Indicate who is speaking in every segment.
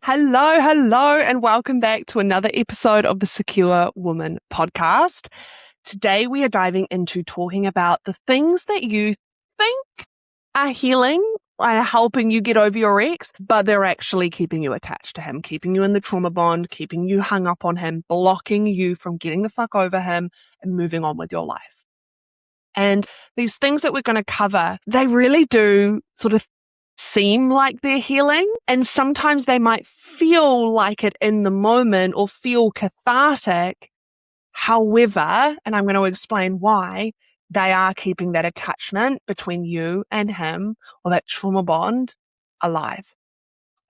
Speaker 1: Hello, and welcome back to another episode of the Secure Woman podcast. Today we are diving into talking about the things that you think are healing, are helping you get over your ex, but they're actually keeping you attached to him, keeping you in the trauma bond, keeping you hung up on him, blocking you from getting the fuck over him and moving on with your life. And these things that we're going to cover, they really do sort of seem like they're healing, and sometimes they might feel like it in the moment or feel cathartic. However, and I'm going to explain why, they are keeping that attachment between you and him, or that trauma bond, alive.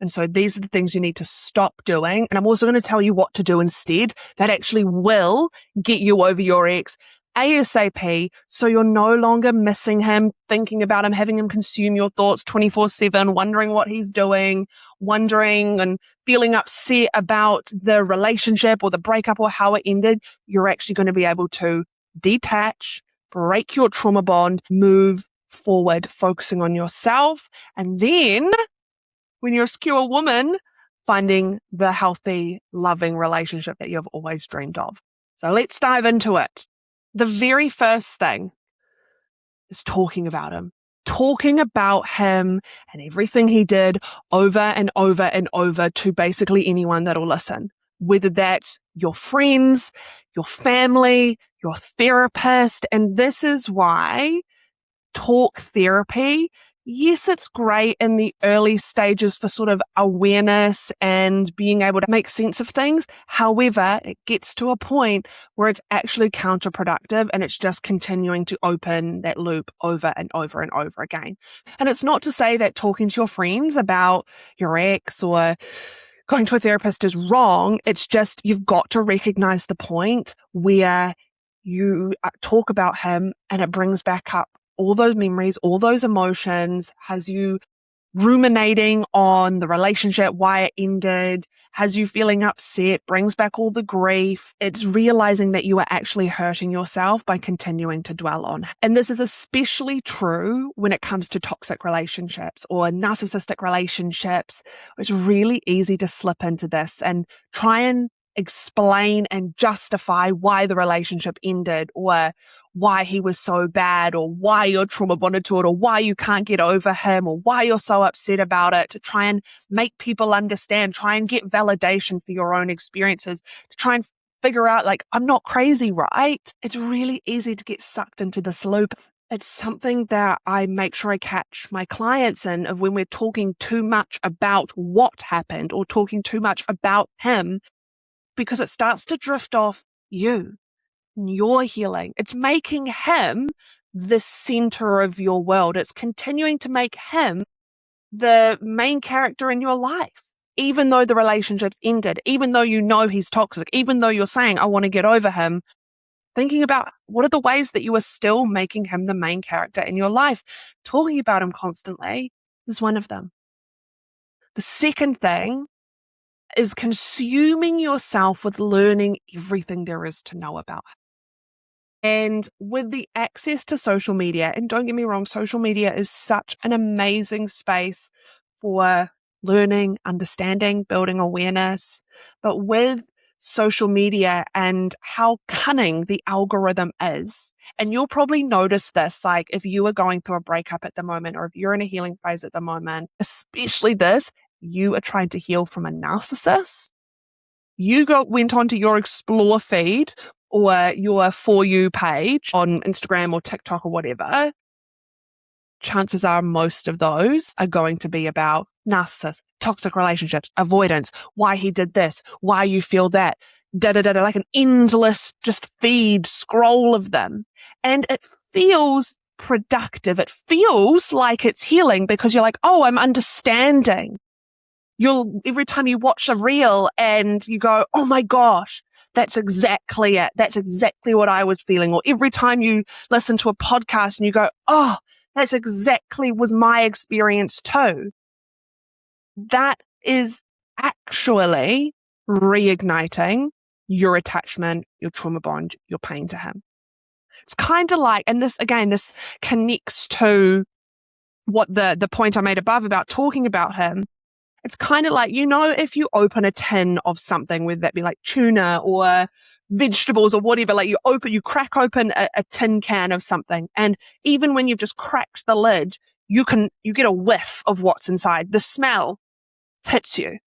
Speaker 1: And so these are the things you need to stop doing. And I'm also going to tell you what to do instead that actually will get you over your ex ASAP, so you're no longer missing him, thinking about him, having him consume your thoughts 24/7, wondering what he's doing, wondering and feeling upset about the relationship or the breakup or how it ended. You're actually going to be able to detach, break your trauma bond, move forward, focusing on yourself. And then when you're a secure woman, finding the healthy, loving relationship that you've always dreamed of. So let's dive into it. The very first thing is talking about him and everything he did over and over and over to basically anyone that'll listen, whether that's your friends, your family, your therapist. And this is why talk therapy, yes, it's great in the early stages for sort of awareness and being able to make sense of things. However, it gets to a point where it's actually counterproductive and it's just continuing to open that loop over and over and over again. And it's not to say that talking to your friends about your ex or going to a therapist is wrong. It's just you've got to recognize the point where you talk about him and it brings back up all those memories, all those emotions, has you ruminating on the relationship, why it ended, has you feeling upset, brings back all the grief. It's realizing that you are actually hurting yourself by continuing to dwell on. And this is especially true when it comes to toxic relationships or narcissistic relationships. It's really easy to slip into this and try and explain and justify why the relationship ended or why he was so bad or why you're trauma bonded to it or why you can't get over him or why you're so upset about it, to try and make people understand, try and get validation for your own experiences, to try and figure out like, I'm not crazy, right? It's really easy to get sucked into this loop. It's something that I make sure I catch my clients in, of when we're talking too much about what happened or talking too much about him, because it starts to drift off you, your healing. It's making him the center of your world. It's continuing to make him the main character in your life, even though the relationship's ended, even though you know he's toxic, even though you're saying, I want to get over him. Thinking about what are the ways that you are still making him the main character in your life. Talking about him constantly is one of them. The second thing is consuming yourself with learning everything there is to know about it. And with the access to social media, and don't get me wrong, social media is such an amazing space for learning, understanding, building awareness. But with social media and how cunning the algorithm is, and you'll probably notice this, like if you are going through a breakup at the moment, or if you're in a healing phase at the moment, especially this, you are trying to heal from a narcissist. You went onto your explore feed or your For You page on Instagram or TikTok or whatever. Chances are most of those are going to be about narcissists, toxic relationships, avoidance, why he did this, why you feel that, like an endless just feed scroll of them. And it feels productive. It feels like it's healing because you're like, oh, I'm understanding. Every time you watch a reel and you go, oh my gosh, that's exactly it. That's exactly what I was feeling. Or every time you listen to a podcast and you go, oh, that's exactly was my experience too. That is actually reigniting your attachment, your trauma bond, your pain to him. It's kind of like, and this connects to what the point I made above about talking about him. It's kind of like, if you open a tin of something, whether that be like tuna or vegetables or whatever, like you crack open a tin can of something. And even when you've just cracked the lid, you get a whiff of what's inside. The smell hits you.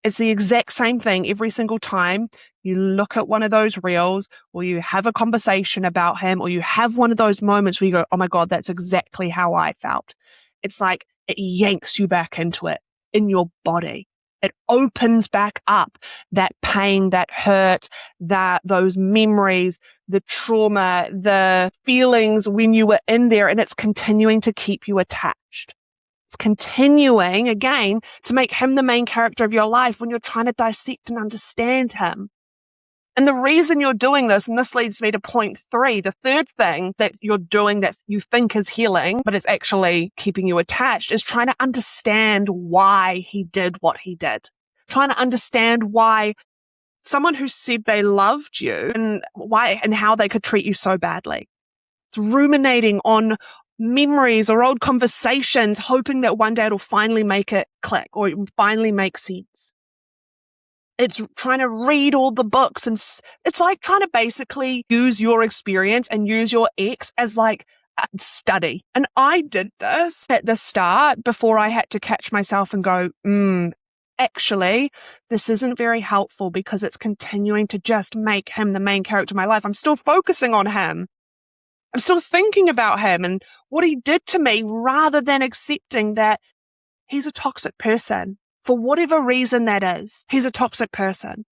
Speaker 1: It's the exact same thing every single time you look at one of those reels, or you have a conversation about him, or you have one of those moments where you go, oh my God, that's exactly how I felt. It's like it yanks you back into it in your body. It opens back up that pain, that hurt, those memories, the trauma, the feelings when you were in there, and it's continuing to keep you attached. It's continuing, again, to make him the main character of your life when you're trying to dissect and understand him. And the reason you're doing this, and this leads me to point 3, the third thing that you're doing that you think is healing, but it's actually keeping you attached, is trying to understand why he did what he did. Trying to understand why someone who said they loved you and how they could treat you so badly. It's ruminating on memories or old conversations, hoping that one day it'll finally make it click or it will finally make sense. It's trying to read all the books, and it's like trying to basically use your experience and use your ex as like a study. And I did this at the start before I had to catch myself and go, actually, this isn't very helpful because it's continuing to just make him the main character of my life. I'm still focusing on him. I'm still thinking about him and what he did to me, rather than accepting that he's a toxic person. For whatever reason that is, he's a toxic person.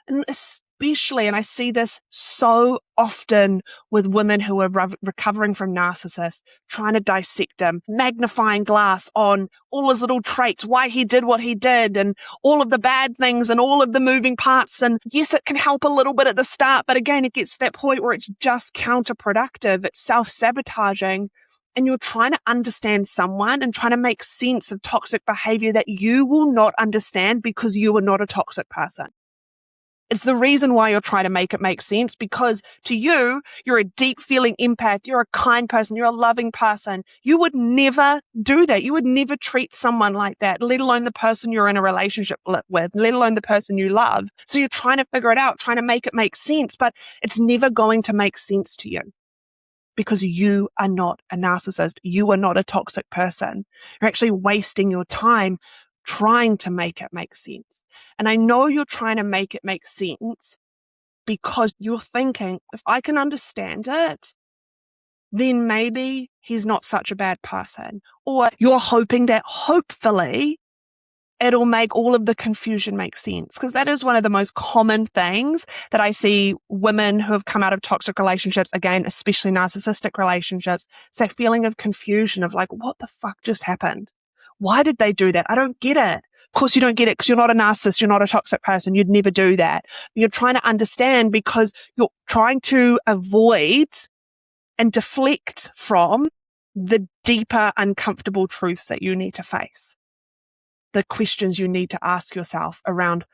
Speaker 1: And especially, and I see this so often with women who are recovering from narcissists, trying to dissect him, magnifying glass on all his little traits, why he did what he did, and all of the bad things and all of the moving parts. And yes, it can help a little bit at the start, but again, it gets to that point where it's just counterproductive. It's self-sabotaging. And you're trying to understand someone and trying to make sense of toxic behavior that you will not understand because you are not a toxic person. It's the reason why you're trying to make it make sense, because to you, you're a deep feeling empath. You're a kind person. You're a loving person. You would never do that. You would never treat someone like that, let alone the person you're in a relationship with, let alone the person you love. So you're trying to figure it out, trying to make it make sense, but it's never going to make sense to you. Because you are not a narcissist. You are not a toxic person. You're actually wasting your time trying to make it make sense. And I know you're trying to make it make sense because you're thinking, if I can understand it, then maybe he's not such a bad person. Or you're hoping that hopefully it'll make all of the confusion make sense. Because that is one of the most common things that I see women who have come out of toxic relationships, again, especially narcissistic relationships, it's that feeling of confusion of like, what the fuck just happened? Why did they do that? I don't get it. Of course you don't get it because you're not a narcissist. You're not a toxic person. You'd never do that. You're trying to understand because you're trying to avoid and deflect from the deeper, uncomfortable truths that you need to face. The questions you need to ask yourself around,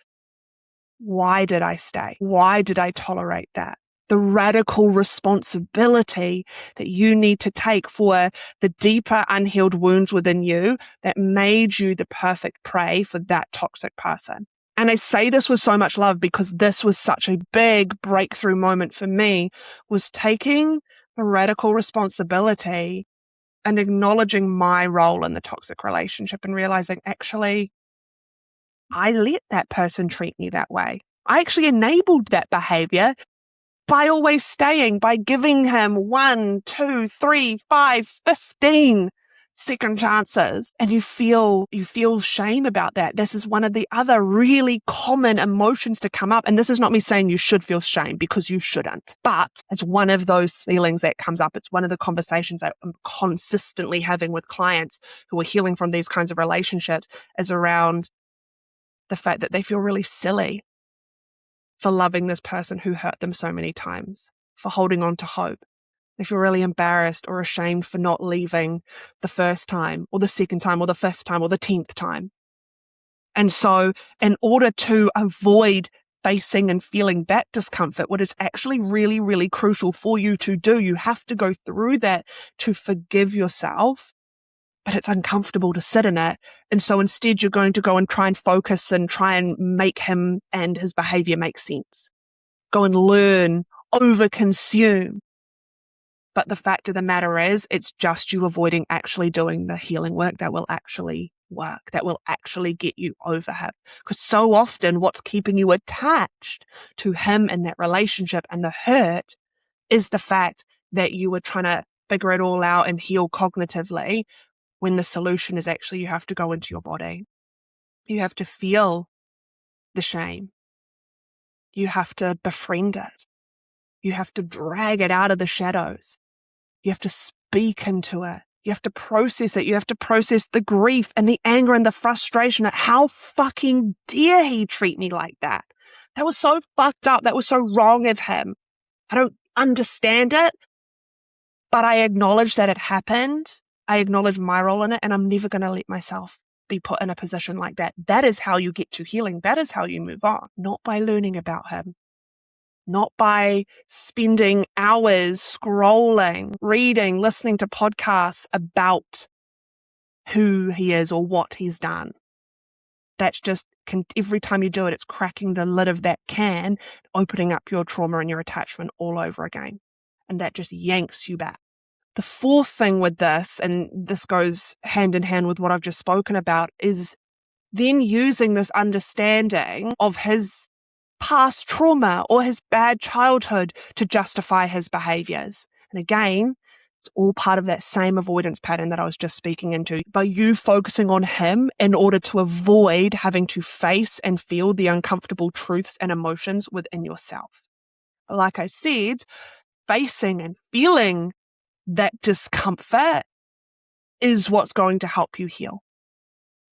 Speaker 1: why did I stay? Why did I tolerate that? The radical responsibility that you need to take for the deeper unhealed wounds within you that made you the perfect prey for that toxic person. And I say this with so much love because this was such a big breakthrough moment for me, was taking the radical responsibility and acknowledging my role in the toxic relationship and realizing, actually, I let that person treat me that way. I actually enabled that behavior by always staying, by giving him 1, 2, 3, 5, 15 second chances. And you feel shame about that. This is one of the other really common emotions to come up. And this is not me saying you should feel shame, because you shouldn't. But it's one of those feelings that comes up. It's one of the conversations that I'm consistently having with clients who are healing from these kinds of relationships, is around the fact that they feel really silly for loving this person who hurt them so many times, for holding on to hope. They feel really embarrassed or ashamed for not leaving the first time or the second time or the 5th time or the 10th time. And so in order to avoid facing and feeling that discomfort, what it's actually really, really crucial for you to do, you have to go through that to forgive yourself, but it's uncomfortable to sit in it. And so instead you're going to go and try and focus and try and make him and his behavior make sense. Go and learn, overconsume. But the fact of the matter is, it's just you avoiding actually doing the healing work that will actually work, that will actually get you over him. Because so often what's keeping you attached to him and that relationship and the hurt is the fact that you were trying to figure it all out and heal cognitively, when the solution is actually you have to go into your body. You have to feel the shame. You have to befriend it. You have to drag it out of the shadows. You have to speak into it. You have to process it. You have to process the grief and the anger and the frustration at how fucking dare he treat me like that. That was so fucked up. That was so wrong of him. I don't understand it, but I acknowledge that it happened. I acknowledge my role in it, and I'm never going to let myself be put in a position like that. That is how you get to healing. That is how you move on, not by learning about him. Not by spending hours scrolling, reading, listening to podcasts about who he is or what he's done. That's just, every time you do it, it's cracking the lid of that can, opening up your trauma and your attachment all over again. And that just yanks you back. The fourth thing with this, and this goes hand in hand with what I've just spoken about, is then using this understanding of his past trauma or his bad childhood to justify his behaviors. And again, it's all part of that same avoidance pattern that I was just speaking into. By you focusing on him in order to avoid having to face and feel the uncomfortable truths and emotions within yourself. Like I said, facing and feeling that discomfort is what's going to help you heal.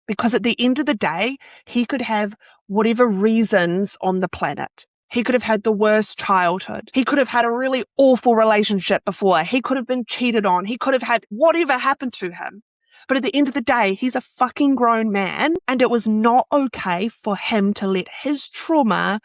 Speaker 1: Because at the end of the day, he could have whatever reasons on the planet. He could have had the worst childhood. He could have had a really awful relationship before. He could have been cheated on. He could have had whatever happened to him. But at the end of the day, he's a fucking grown man, and it was not okay for him to let his trauma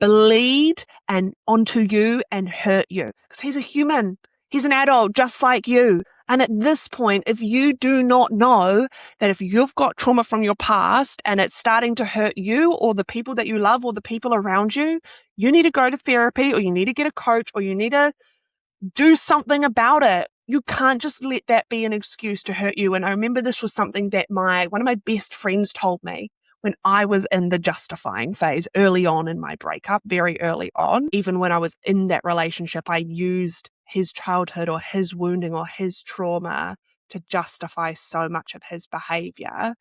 Speaker 1: bleed and onto you and hurt you. Because he's a human. He's an adult just like you. And at this point, if you do not know that if you've got trauma from your past and it's starting to hurt you or the people that you love or the people around you, you need to go to therapy, or you need to get a coach, or you need to do something about it. You can't just let that be an excuse to hurt you. And I remember this was something that one of my best friends told me when I was in the justifying phase early on in my breakup, very early on. Even when I was in that relationship, I used his childhood or his wounding or his trauma to justify so much of his behavior.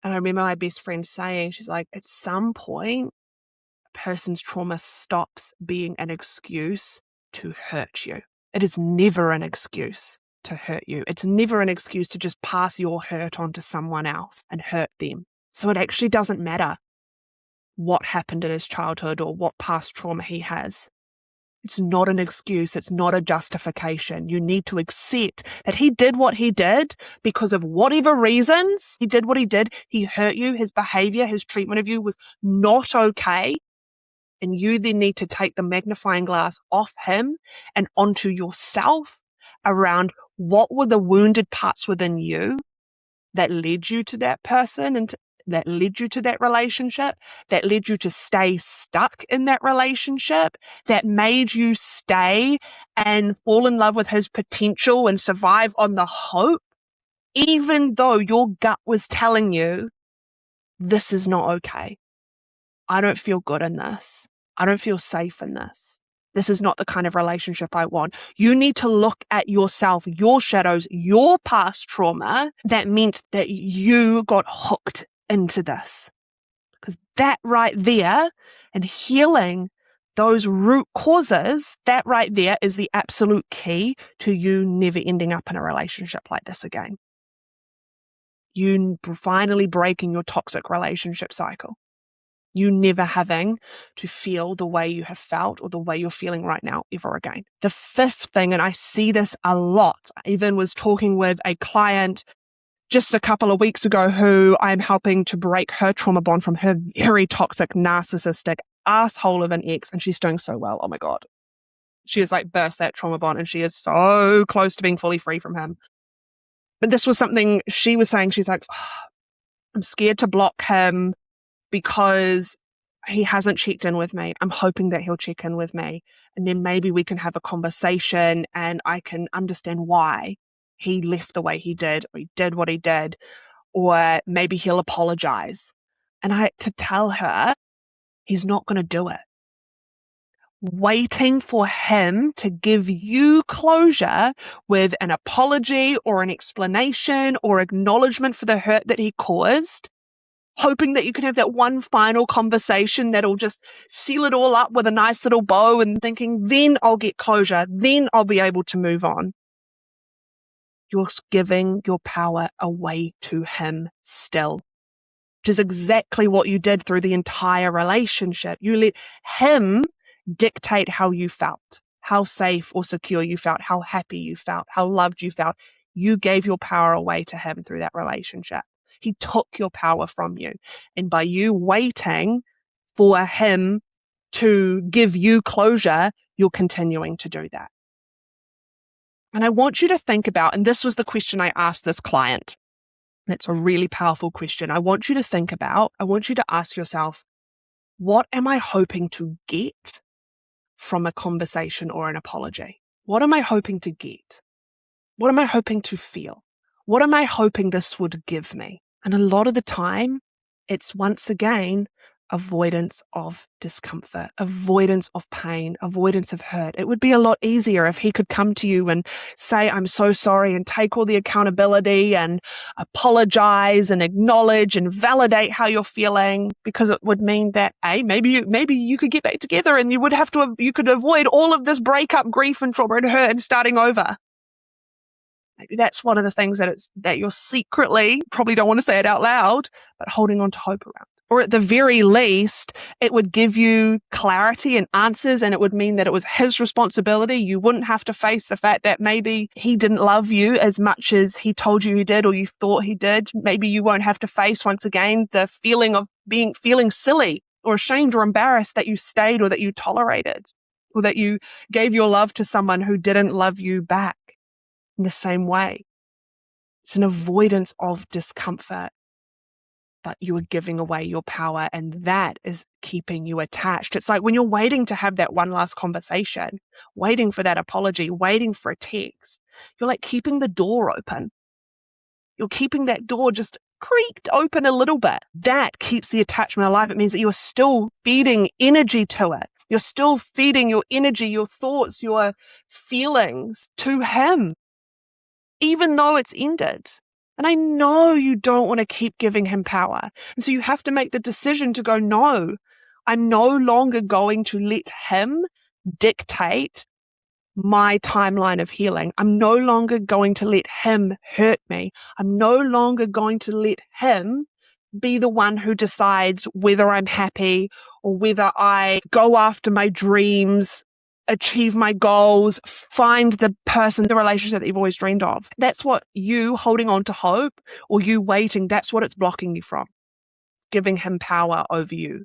Speaker 1: And I remember my best friend saying, she's like, at some point, a person's trauma stops being an excuse to hurt you. It is never an excuse to hurt you. It's never an excuse to just pass your hurt on to someone else and hurt them. So it actually doesn't matter what happened in his childhood or what past trauma he has. It's not an excuse. It's not a justification. You need to accept that he did what he did because of whatever reasons he did what he did. He hurt you. His behavior, his treatment of you was not okay. And you then need to take the magnifying glass off him and onto yourself around what were the wounded parts within you that led you to that person and that led you to that relationship, that led you to stay stuck in that relationship, that made you stay and fall in love with his potential and survive on the hope, even though your gut was telling you, this is not okay. I don't feel good in this. I don't feel safe in this. This is not the kind of relationship I want. You need to look at yourself, your shadows, your past trauma that meant that you got hooked into this. Because that right there, and healing those root causes, that right there is the absolute key to you never ending up in a relationship like this again. You finally breaking your toxic relationship cycle. You never having to feel the way you have felt or the way you're feeling right now ever again. The fifth thing, and I see this a lot, I even was talking with a client just a couple of weeks ago who I'm helping to break her trauma bond from her very toxic, narcissistic, asshole of an ex, and she's doing so well. Oh my God. She has like burst that trauma bond and she is so close to being fully free from him. But this was something she was saying. She's like, oh, I'm scared to block him because he hasn't checked in with me. I'm hoping that he'll check in with me. And then maybe we can have a conversation and I can understand why he left the way he did, or he did what he did, or maybe he'll apologize. And I had to tell her, he's not going to do it. Waiting for him to give you closure with an apology or an explanation or acknowledgement for the hurt that he caused, hoping that you can have that one final conversation that'll just seal it all up with a nice little bow and thinking, then I'll get closure, then I'll be able to move on. You're giving your power away to him still, which is exactly what you did through the entire relationship. You let him dictate how you felt, how safe or secure you felt, how happy you felt, how loved you felt. You gave your power away to him through that relationship. He took your power from you. And by you waiting for him to give you closure, you're continuing to do that. And I want you to think about, and this was the question I asked this client. It's a really powerful question. I want you to ask yourself, what am I hoping to get from a conversation or an apology? What am I hoping to get? What am I hoping to feel? What am I hoping this would give me? And a lot of the time, it's once again, avoidance of discomfort, avoidance of pain, avoidance of hurt. It would be a lot easier if he could come to you and say, I'm so sorry, and take all the accountability and apologize and acknowledge and validate how you're feeling, because it would mean that maybe you could get back together and you could avoid all of this breakup, grief and trauma and hurt and starting over. Maybe that's one of the things that you're secretly, probably don't want to say it out loud, but holding on to hope around. Or at the very least, it would give you clarity and answers, and it would mean that it was his responsibility. You wouldn't have to face the fact that maybe he didn't love you as much as he told you he did, or you thought he did. Maybe you won't have to face, once again, the feeling of feeling silly or ashamed or embarrassed that you stayed or that you tolerated, or that you gave your love to someone who didn't love you back in the same way. It's an avoidance of discomfort, but you are giving away your power, and that is keeping you attached. It's like when you're waiting to have that one last conversation, waiting for that apology, waiting for a text, you're like keeping the door open. You're keeping that door just creaked open a little bit. That keeps the attachment alive. It means that you're still feeding energy to it. You're still feeding your energy, your thoughts, your feelings to him, even though it's ended. And I know you don't want to keep giving him power. And so you have to make the decision to go, no, I'm no longer going to let him dictate my timeline of healing. I'm no longer going to let him hurt me. I'm no longer going to let him be the one who decides whether I'm happy or whether I go after my dreams, achieve my goals, find the person, the relationship that you've always dreamed of. That's what you holding on to hope or you waiting, that's what it's blocking you from. Giving him power over you,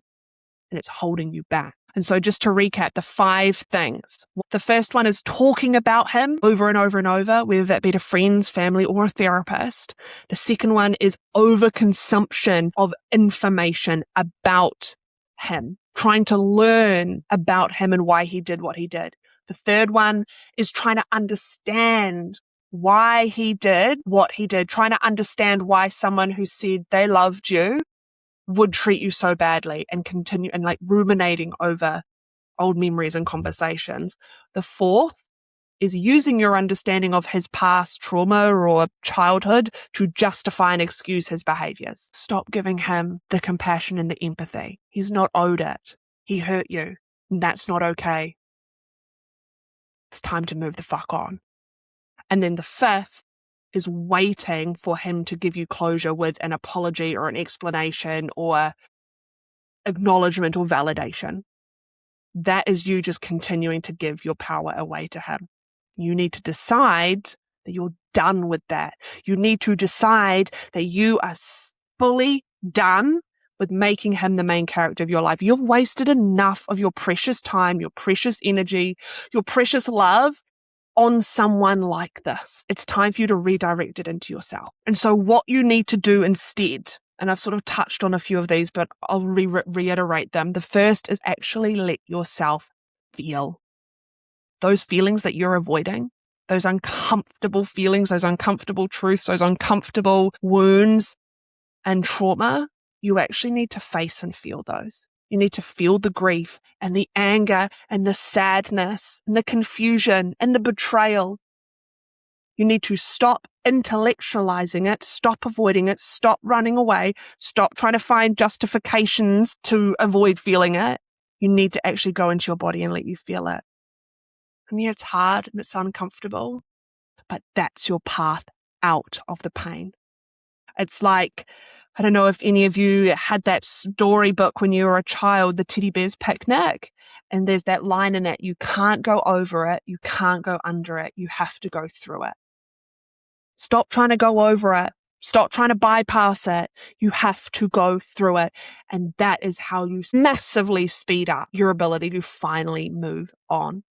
Speaker 1: and it's holding you back. And so just to recap, the 5 things. The first one is talking about him over and over and over, whether that be to friends, family, or a therapist. The second one is overconsumption of information about him, trying to learn about him and why he did what he did. The third one is trying to understand why he did what he did, trying to understand why someone who said they loved you would treat you so badly, and continue and like ruminating over old memories and conversations. The fourth is using your understanding of his past trauma or childhood to justify and excuse his behaviors. Stop giving him the compassion and the empathy. He's not owed it. He hurt you, and that's not okay. It's time to move the fuck on. And then the fifth is waiting for him to give you closure with an apology or an explanation or acknowledgement or validation. That is you just continuing to give your power away to him. You need to decide that you're done with that. You need to decide that you are fully done with making him the main character of your life. You've wasted enough of your precious time, your precious energy, your precious love on someone like this. It's time for you to redirect it into yourself. And so what you need to do instead, and I've sort of touched on a few of these, but I'll reiterate them. The first is actually let yourself feel those feelings that you're avoiding, those uncomfortable feelings, those uncomfortable truths, those uncomfortable wounds and trauma. You actually need to face and feel those. You need to feel the grief and the anger and the sadness and the confusion and the betrayal. You need to stop intellectualizing it, stop avoiding it, stop running away, stop trying to find justifications to avoid feeling it. You need to actually go into your body and let you feel it. And yeah, it's hard and it's uncomfortable, but that's your path out of the pain. It's like, I don't know if any of you had that storybook when you were a child, the Teddy Bear's Picnic, and there's that line in it, you can't go over it, you can't go under it, you have to go through it. Stop trying to go over it. Stop trying to bypass it. You have to go through it. And that is how you massively speed up your ability to finally move on.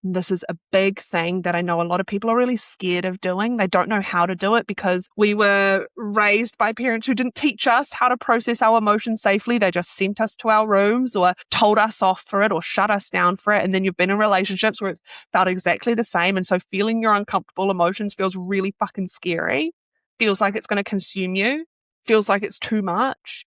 Speaker 1: This is a big thing that I know a lot of people are really scared of doing. They don't know how to do it because we were raised by parents who didn't teach us how to process our emotions safely. They just sent us to our rooms or told us off for it or shut us down for it. And then you've been in relationships where it's felt exactly the same. And so feeling your uncomfortable emotions feels really fucking scary. Feels like it's going to consume you. Feels like it's too much.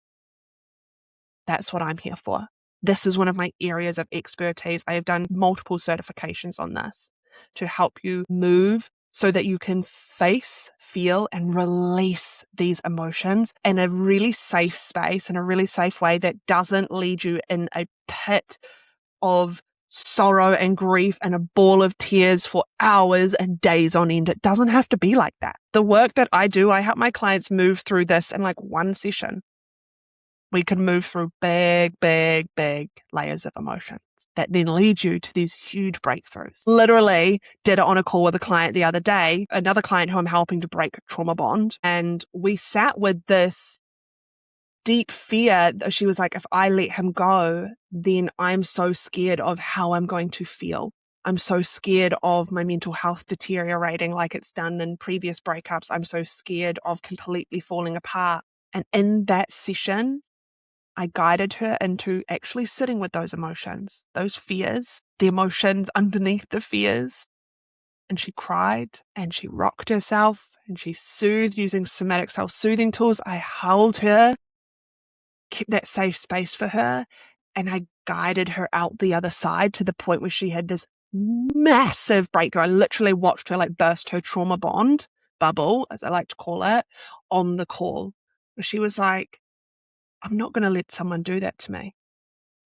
Speaker 1: That's what I'm here for. This is one of my areas of expertise. I have done multiple certifications on this to help you move so that you can face, feel, and release these emotions in a really safe space, in a really safe way that doesn't lead you in a pit of sorrow and grief and a ball of tears for hours and days on end. It doesn't have to be like that. The work that I do, I help my clients move through this in like one session. We can move through big, big, big layers of emotions that then lead you to these huge breakthroughs. Literally did it on a call with a client the other day, another client who I'm helping to break trauma bond. And we sat with this deep fear. She was like, if I let him go, then I'm so scared of how I'm going to feel. I'm so scared of my mental health deteriorating like it's done in previous breakups. I'm so scared of completely falling apart. And in that session, I guided her into actually sitting with those emotions, those fears, the emotions underneath the fears. And she cried and she rocked herself and she soothed using somatic self-soothing tools. I held her, kept that safe space for her, and I guided her out the other side to the point where she had this massive breakthrough. I literally watched her like burst her trauma bond bubble, as I like to call it, on the call. She was like, I'm not going to let someone do that to me.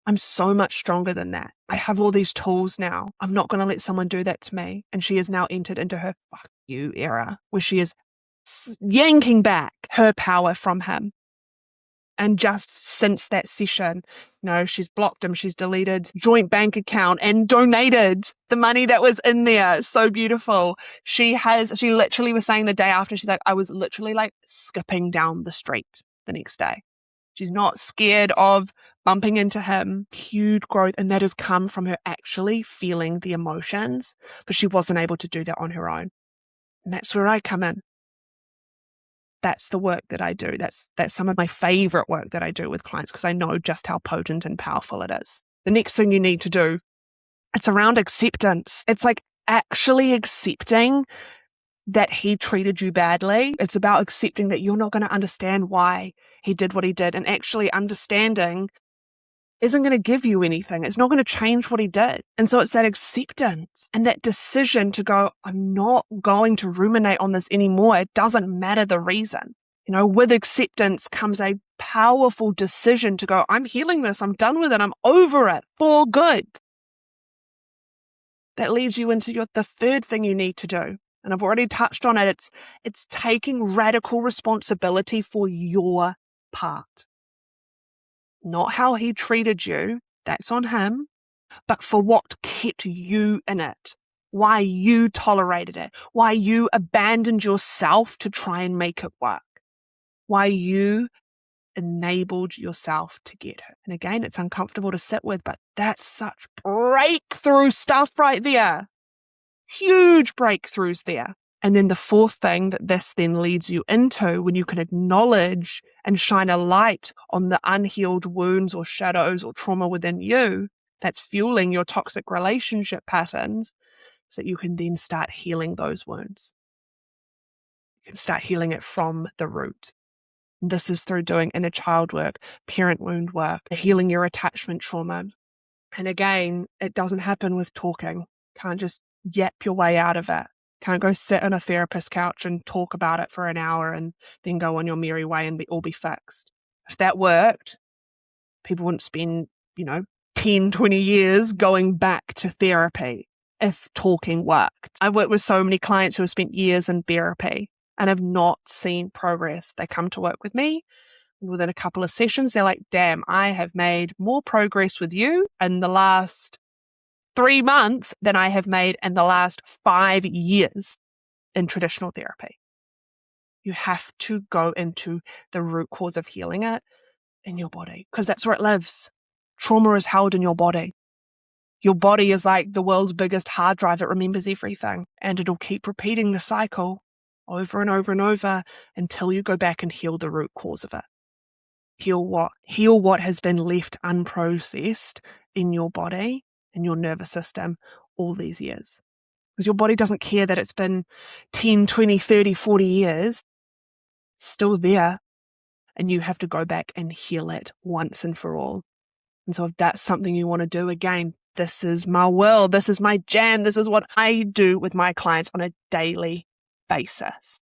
Speaker 1: I'm so much stronger than that. I have all these tools now. I'm not going to let someone do that to me. And she has now entered into her fuck you era where she is yanking back her power from him. And just since that session, she's blocked him, she's deleted joint bank account and donated the money that was in there. So beautiful. She literally was saying the day after, she's like, I was literally like skipping down the street the next day. She's not scared of bumping into him. Huge growth. And that has come from her actually feeling the emotions, but she wasn't able to do that on her own. And that's where I come in. That's the work that I do. That's some of my favorite work that I do with clients because I know just how potent and powerful it is. The next thing you need to do, it's around acceptance. It's like actually accepting that he treated you badly. It's about accepting that you're not going to understand why he did what he did, and actually understanding isn't going to give you anything. It's not going to change what he did. And so it's that acceptance and that decision to go, I'm not going to ruminate on this anymore. It doesn't matter the reason. With acceptance comes a powerful decision to go, I'm healing this. I'm done with it. I'm over it for good. That leads you into the third thing you need to do. And I've already touched on it. It's taking radical responsibility for your part. Not how he treated you, that's on him, but for what kept you in it, why you tolerated it, why you abandoned yourself to try and make it work, why you enabled yourself to get it. And again, it's uncomfortable to sit with, but that's such breakthrough stuff right there. Huge breakthroughs there. And then the fourth thing that this then leads you into, when you can acknowledge and shine a light on the unhealed wounds or shadows or trauma within you that's fueling your toxic relationship patterns, so that you can then start healing those wounds. You can start healing it from the root. And this is through doing inner child work, parent wound work, healing your attachment trauma. And again, it doesn't happen with talking. Can't just yap your way out of it. Can't go sit on a therapist's couch and talk about it for an hour and then go on your merry way and all be fixed. If that worked, people wouldn't spend, 10, 20 years going back to therapy if talking worked. I've worked with so many clients who have spent years in therapy and have not seen progress. They come to work with me. Within a couple of sessions, they're like, damn, I have made more progress with you in the last 3 months than I have made in the last 5 years in traditional therapy. You have to go into the root cause of healing it in your body, because that's where it lives. Trauma is held in your body. Your body is like the world's biggest hard drive. It remembers everything, and it'll keep repeating the cycle over and over and over until you go back and heal the root cause of it. Heal what? Heal what has been left unprocessed in your body, in your nervous system all these years. Because your body doesn't care that it's been 10, 20, 30, 40 years. It's still there. And you have to go back and heal it once and for all. And so if that's something you want to do, again, this is my world. This is my jam. This is what I do with my clients on a daily basis.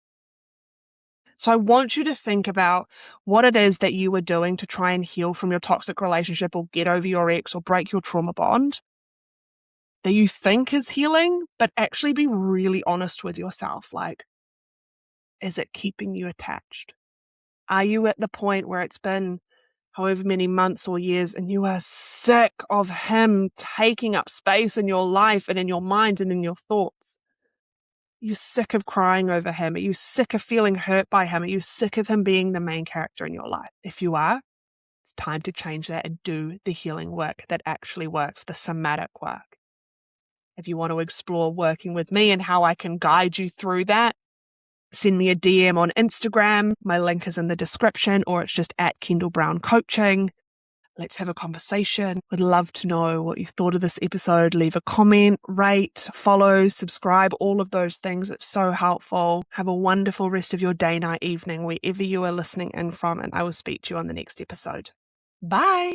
Speaker 1: So I want you to think about what it is that you are doing to try and heal from your toxic relationship or get over your ex or break your trauma bond that you think is healing, but actually be really honest with yourself. Like, is it keeping you attached? Are you at the point where it's been however many months or years and you are sick of him taking up space in your life and in your mind and in your thoughts? Are you sick of crying over him? Are you sick of feeling hurt by him? Are you sick of him being the main character in your life? If you are, it's time to change that and do the healing work that actually works, the somatic work. If you want to explore working with me and how I can guide you through that, send me a DM on Instagram. My link is in the description, or it's just at Kendall Brown Coaching. Let's have a conversation. Would love to know what you thought of this episode. Leave a comment, rate, follow, subscribe, all of those things. It's so helpful. Have a wonderful rest of your day, night, evening, wherever you are listening in from, and I will speak to you on the next episode. Bye.